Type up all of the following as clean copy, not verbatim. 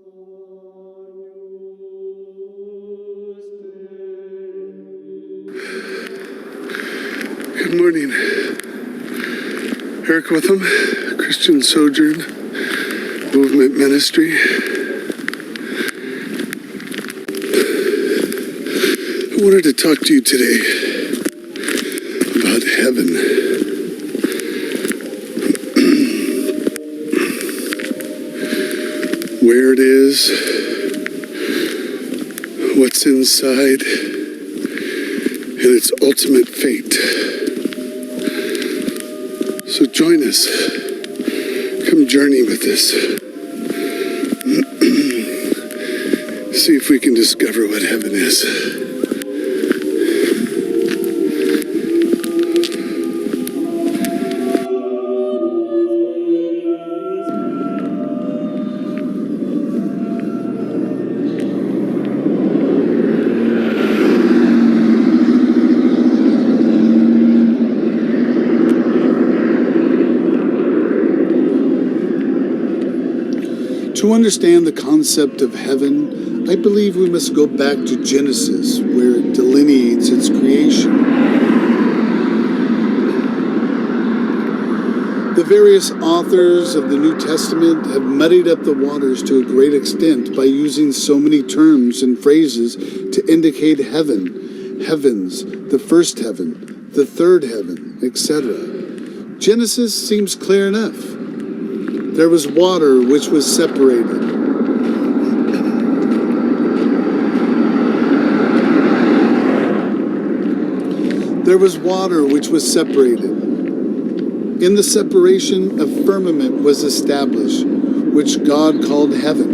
Good morning. Eric Witham, Christian Sojourn Movement Ministry. I wanted to talk to you today about heaven. Where it is, what's inside, and its ultimate fate. So join us. Come journey with us. See if we can discover what heaven is. To understand the concept of heaven, I believe we must go back to Genesis, where it delineates its creation. The various authors of the New Testament have muddied up the waters to a great extent by using so many terms and phrases to indicate heaven, heavens, the first heaven, the third heaven, etc. Genesis seems clear enough. There was water which was separated. There was water which was separated. In the separation, a firmament was established, which God called heaven.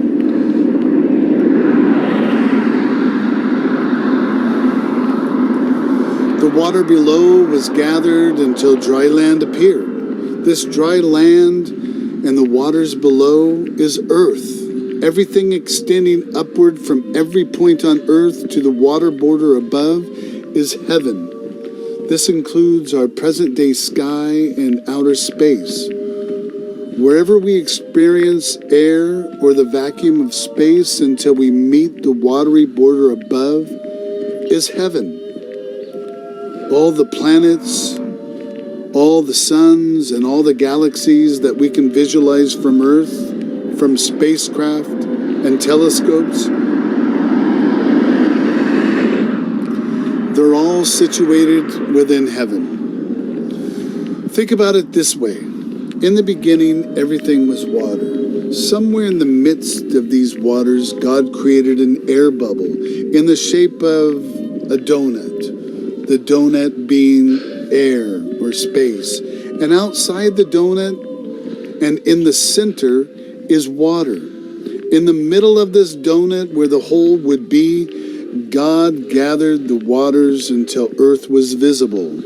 The water below was gathered until dry land appeared. This dry land and the waters below is earth. Everything extending upward from every point on earth to the water border above is heaven. This includes our present-day sky and outer space. Wherever we experience air or the vacuum of space until we meet the watery border above is heaven. All the planets, all the suns and all the galaxies that we can visualize from Earth, from spacecraft and telescopes, they're all situated within heaven. Think about it this way. In the beginning, everything was water. Somewhere in the midst of these waters, God created an air bubble in the shape of a donut. The donut being air or space, and outside the donut and in the center is water. In the middle of this donut where the hole would be, God gathered the waters until earth was visible.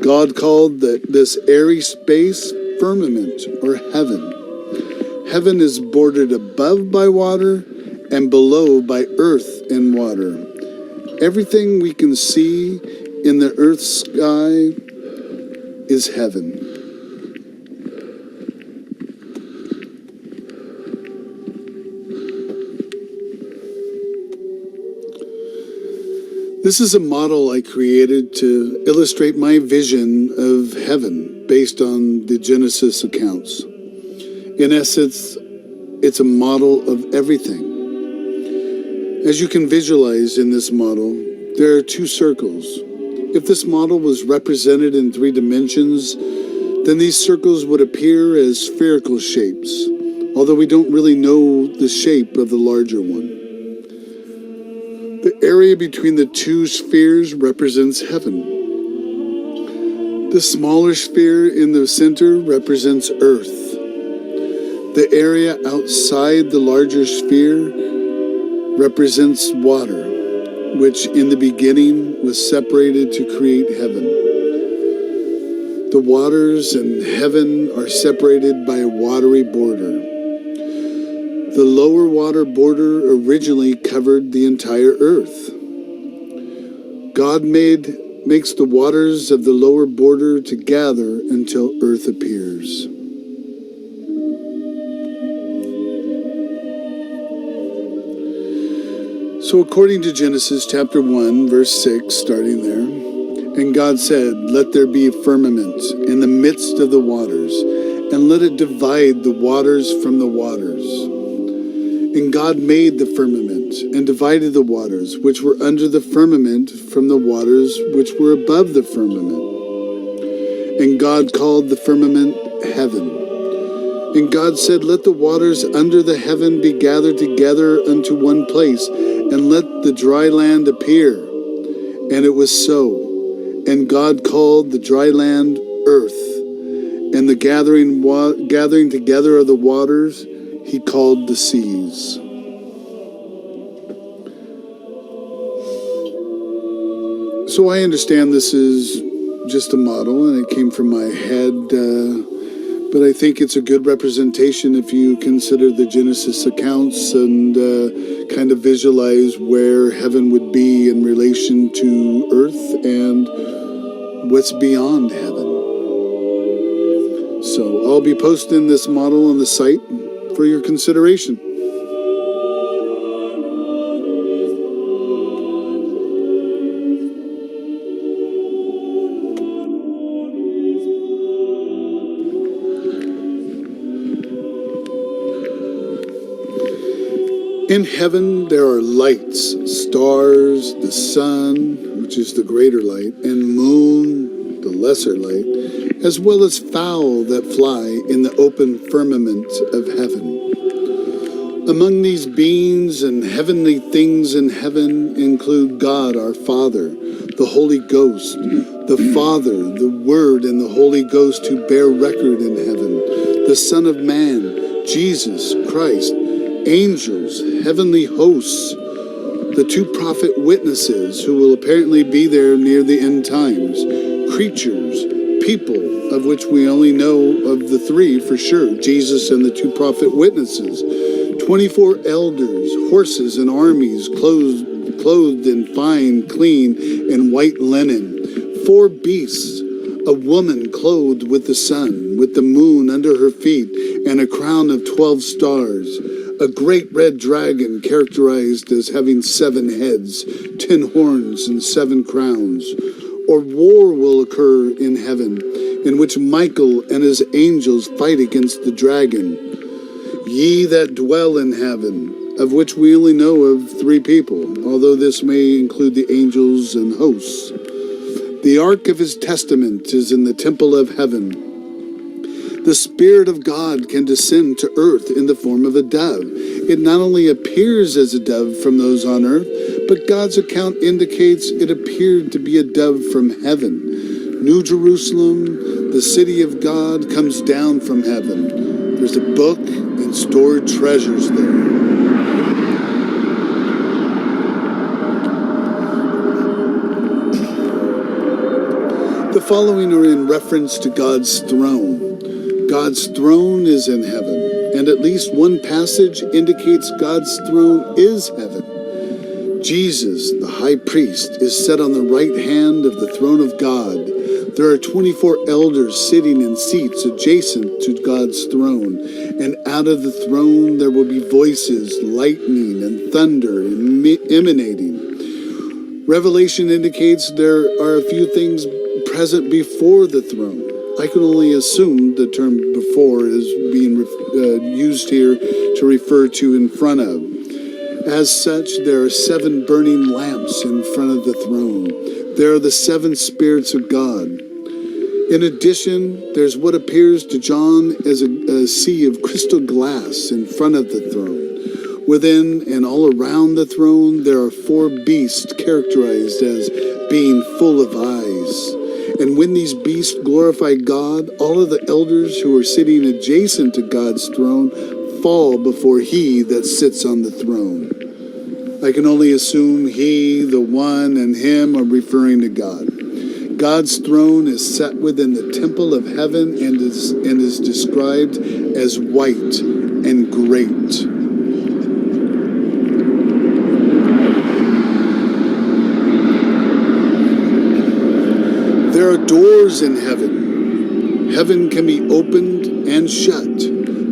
God called this airy space firmament or heaven. Heaven is bordered above by water and below by earth and water. Everything we can see in the earth's sky is heaven. This is a model I created to illustrate my vision of heaven based on the Genesis accounts. In essence, it's a model of everything. As you can visualize in this model, there are two circles. If this model was represented in 3 dimensions, then these circles would appear as spherical shapes, although we don't really know the shape of the larger one. The area between the two spheres represents heaven. The smaller sphere in the center represents earth. The area outside the larger sphere represents water, which in the beginning was separated to create heaven. The waters in heaven are separated by a watery border. The lower water border originally covered the entire earth. God makes the waters of the lower border to gather until earth appears. So according to Genesis chapter 1, verse 6, starting there, and God said, "Let there be a firmament in the midst of the waters, and let it divide the waters from the waters." And God made the firmament, and divided the waters which were under the firmament from the waters which were above the firmament. And God called the firmament heaven. And God said, "Let the waters under the heaven be gathered together unto one place, and let the dry land appear." And it was so. And God called the dry land earth, and the gathering together of the waters he called the seas. So I understand this is just a model, and it came from my head, but I think it's a good representation if you consider the Genesis accounts and kind of visualize where heaven would be in relation to earth and what's beyond heaven. So I'll be posting this model on the site for your consideration. In heaven there are lights, stars, the sun, which is the greater light, and moon, the lesser light, as well as fowl that fly in the open firmament of heaven. Among these beings and heavenly things in heaven include God our Father, the Holy Ghost, the Father, the Word, and the Holy Ghost who bear record in heaven, the Son of Man, Jesus Christ, angels, heavenly hosts, the two prophet witnesses who will apparently be there near the end times, creatures, people, of which we only know of the three for sure, Jesus and the two prophet witnesses, 24 elders, horses and armies clothed in fine, clean, and white linen, 4 beasts, a woman clothed with the sun, with the moon under her feet, and a crown of 12 stars, a great red dragon characterized as having 7 heads, 10 horns, and 7 crowns. Or war will occur in heaven, in which Michael and his angels fight against the dragon. Ye that dwell in heaven, of which we only know of 3 people, although this may include the angels and hosts. The ark of his testament is in the temple of heaven. The Spirit of God can descend to earth in the form of a dove. It not only appears as a dove from those on earth, but God's account indicates it appeared to be a dove from heaven. New Jerusalem, the city of God, comes down from heaven. There's a book and stored treasures there. The following are in reference to God's throne. God's throne is in heaven, and at least one passage indicates God's throne is heaven. Jesus, the high priest, is set on the right hand of the throne of God. There are 24 elders sitting in seats adjacent to God's throne, and out of the throne there will be voices, lightning, and thunder emanating. Revelation indicates there are a few things present before the throne. I can only assume the term before is being used here to refer to in front of. As such, there are 7 burning lamps in front of the throne. There are the 7 spirits of God. In addition, there's what appears to John as a sea of crystal glass in front of the throne. Within and all around the throne, there are 4 beasts characterized as being full of eyes. And when these beasts glorify God, all of the elders who are sitting adjacent to God's throne fall before he that sits on the throne. I can only assume he, the one, and him are referring to God. God's throne is set within the temple of heaven and is described as white and great. There are doors in heaven. Heaven can be opened and shut.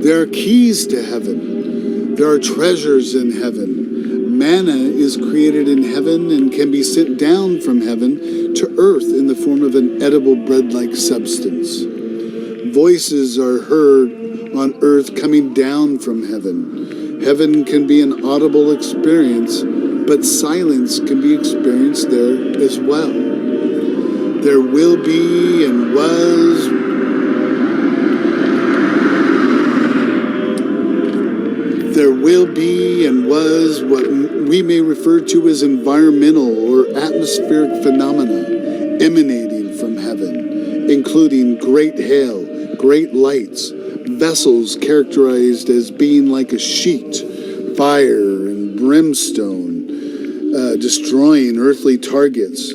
There are keys to heaven. There are treasures in heaven. Manna is created in heaven and can be sent down from heaven to earth in the form of an edible bread-like substance. Voices are heard on earth coming down from heaven. Heaven can be an audible experience, but silence can be experienced there as well. There will be and was what we may refer to as environmental or atmospheric phenomena emanating from heaven, including great hail, great lights, vessels characterized as being like a sheet, fire and brimstone, destroying earthly targets.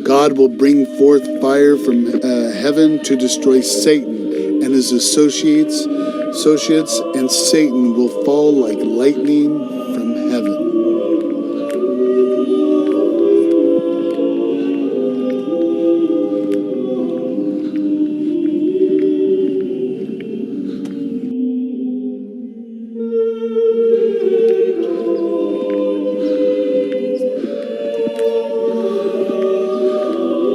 God will bring forth fire from heaven to destroy Satan and his associates, and Satan will fall like lightning from heaven.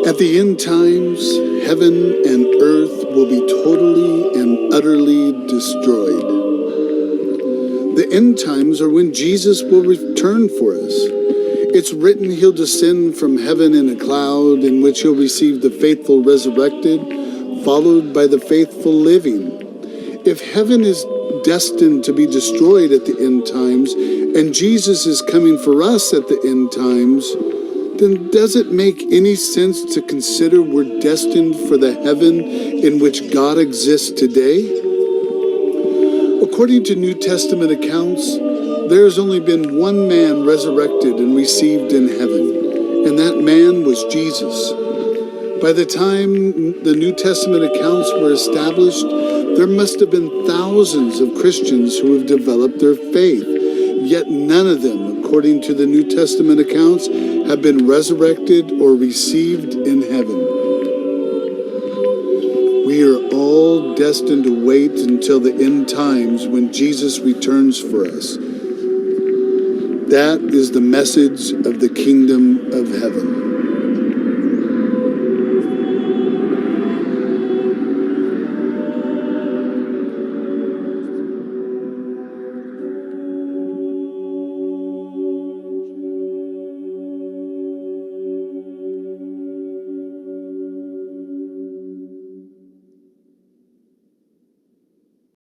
At the end times, heaven and earth will be totally and utterly destroyed. The end times are when Jesus will return for us. It's written he'll descend from heaven in a cloud, in which he'll receive the faithful resurrected, followed by the faithful living. If heaven is destined to be destroyed at the end times, and Jesus is coming for us at the end times, then does it make any sense to consider we're destined for the heaven in which God exists today? According to New Testament accounts, there has only been one man resurrected and received in heaven, and that man was Jesus. By the time the New Testament accounts were established, there must have been thousands of Christians who have developed their faith, yet none of them, according to the New Testament accounts, have been resurrected or received in heaven. We are all destined to wait until the end times when Jesus returns for us. That is the message of the kingdom of heaven.